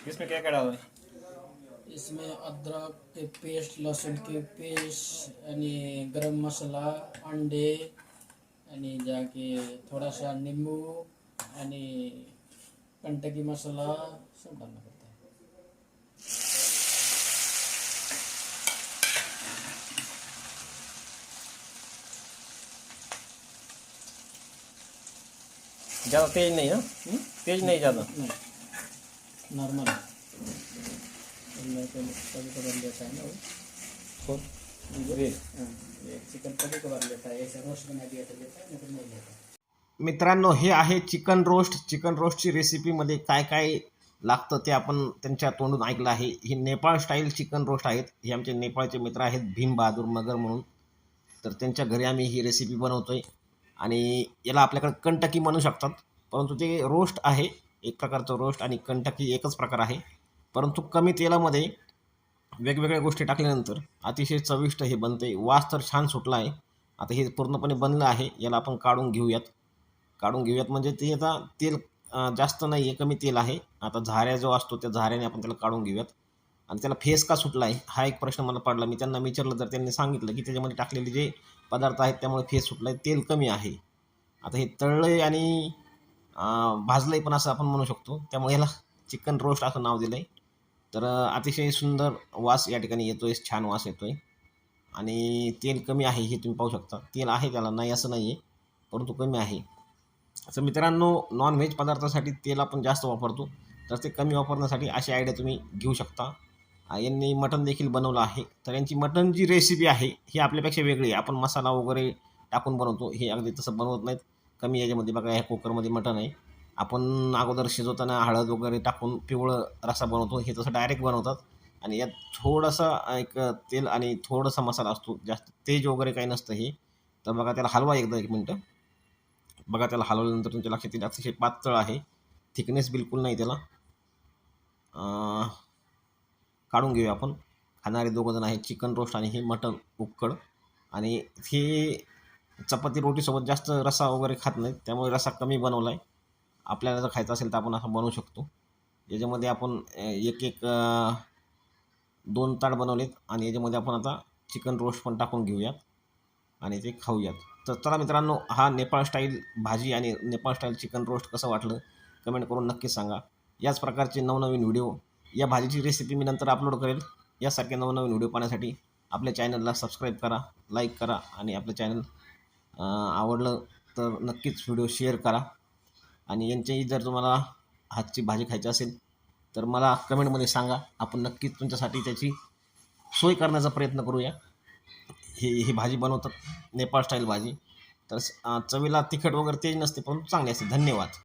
इसमें क्या क्या डाला है? इसमें अदरक के पेस्ट, लहसुन के पेस्ट, आणि गरम मसाला, अंडे, आणि जाके थोड़ा सा नींबू, आणि कंटकी मसाला सब डालना पड़ता है। ज़्यादा तेज नहीं है? तेज नहीं ज़्यादा। नहीं, नॉर्मल है। तो मैं तो कभी कभार लेता है ना वो। ये हाँ, ये चिकन कभी कभार लेता है, ऐसे रोस्ट बना दिया तो लेता है, नहीं तो नहीं लेता। मित्रांनो, हे आहे चिकन रोस्ट। चिकन रोस्टची रेसिपीमध्ये काय काय लागतं ते आपण त्यांच्या तोंडून ऐकलं आहे। ही नेपाळ स्टाईल चिकन रोस्ट आहेत। हे आमचे नेपाळचे मित्र आहेत भीम बहादूर मगर म्हणून, तर त्यांच्या घरी आम्ही ही रेसिपी बनवतोय आणि याला आपल्याकडे कंटकी म्हणू शकतात, परंतु ते रोस्ट आहे, एक प्रकारचं रोस्ट आणि कंटकी एकच प्रकार आहे, परंतु कमी तेलामध्ये वेगवेगळ्या गोष्टी टाकल्यानंतर अतिशय चविष्ट हे बनते। वास तर छान सुटला आहे। आता हे पूर्णपणे बनलं आहे, याला आपण काढून घेऊयात म्हणजे ते आता तेल जास्त नाही आहे, कमी तेल आहे। आता झाऱ्या जो असतो त्या झाऱ्याने आपण त्याला काढून घेऊयात। आणि त्याला फेस का सुटला आहे हा एक प्रश्न मला पडला। मी त्यांना विचारलं तर त्यांनी सांगितलं की त्याच्यामध्ये टाकलेले जे पदार्थ आहेत त्यामुळे फेस सुटला आहे, तेल कमी आहे। आता हे तळलंय आणि भाजलंय पण असं आपण म्हणू शकतो, त्यामुळे याला चिकन रोस्ट असं नाव दिलं आहे। तर अतिशय सुंदर वास या ठिकाणी येतोय, छान वास येतोय आणि तेल कमी आहे हे तुम्ही पाहू शकता। तेल आहे त्याला, नाही असं नाही आहे, परंतु कमी आहे। असं मित्रांनो, नॉनव्हेज पदार्थासाठी तेल आपण जास्त वापरतो, तर ते कमी वापरण्यासाठी अशी आयडिया तुम्ही घेऊ शकता। यांनी मटण देखील बनवलं आहे, तर यांची मटण जी रेसिपी आहे ही आपल्यापेक्षा वेगळी आहे। आपण मसाला वगैरे टाकून बनवतो, हे अगदी तसं बनवत नाहीत। कमी याच्यामध्ये बघा, ह्या कुकरमध्ये मटण आहे, आपण अगोदर शिजवताना हळद वगैरे टाकून पिवळं रस्सा बनवतो, हे तसं डायरेक्ट बनवतात। आणि यात थोडंसं एक तेल आणि थोडासा मसाला असतो, जास्त तेज वगैरे काही नसतं हे। तर बघा, त्याला हलवा एकदा, एक मिनटं बघा, त्याला हलवल्यानंतर तुमच्या लक्षात येईल अतिशय पातळ आहे, थिकनेस बिलकुल नाही त्याला। काढून घेऊया आपण। खाणारे दोघंजण आहेत, चिकन रोस्ट आणि हे मटण उक्कड, आणि हे चपाती रोटीसोबत जास्त रस्सा वगैरे खात नाहीत, त्यामुळे रस्सा कमी बनवला आहे। आपल्याला जर खायचं असेल तर आपण असं बनवू शकतो। याच्यामध्ये आपण एक एक 2 ताट बनवलेत आणि याच्यामध्ये आपण आता चिकन रोस्ट पण टाकून घेऊयात आणि ते खाऊयात। तर चला मित्रांनो, हा नेपाळ स्टाईल भाजी आणि नेपाळ स्टाईल चिकन रोस्ट कसं वाटलं कमेंट करून नक्की सांगा। याच प्रकारचे नवनवीन व्हिडिओ, या भाजीची रेसिपी मी नंतर अपलोड करेल। यासारखे नवनवीन व्हिडिओ पाहण्यासाठी आपल्या चॅनलला सबस्क्राईब करा, लाईक करा आणि आपलं चॅनल आवडलं तर नक्कीच व्हिडिओ शेअर करा। आणि यांच्याही जर तुम्हाला हातची भाजी खायची असेल तर मला कमेंटमध्ये सांगा, आपण नक्कीच तुमच्यासाठी त्याची सोय करण्याचा प्रयत्न करूया। ही भाजी बनवतात नेपाळ स्टाईल भाजी, तर चवीला तिखट वगैरे तेज नसते, परंतु चांगली असते। धन्यवाद।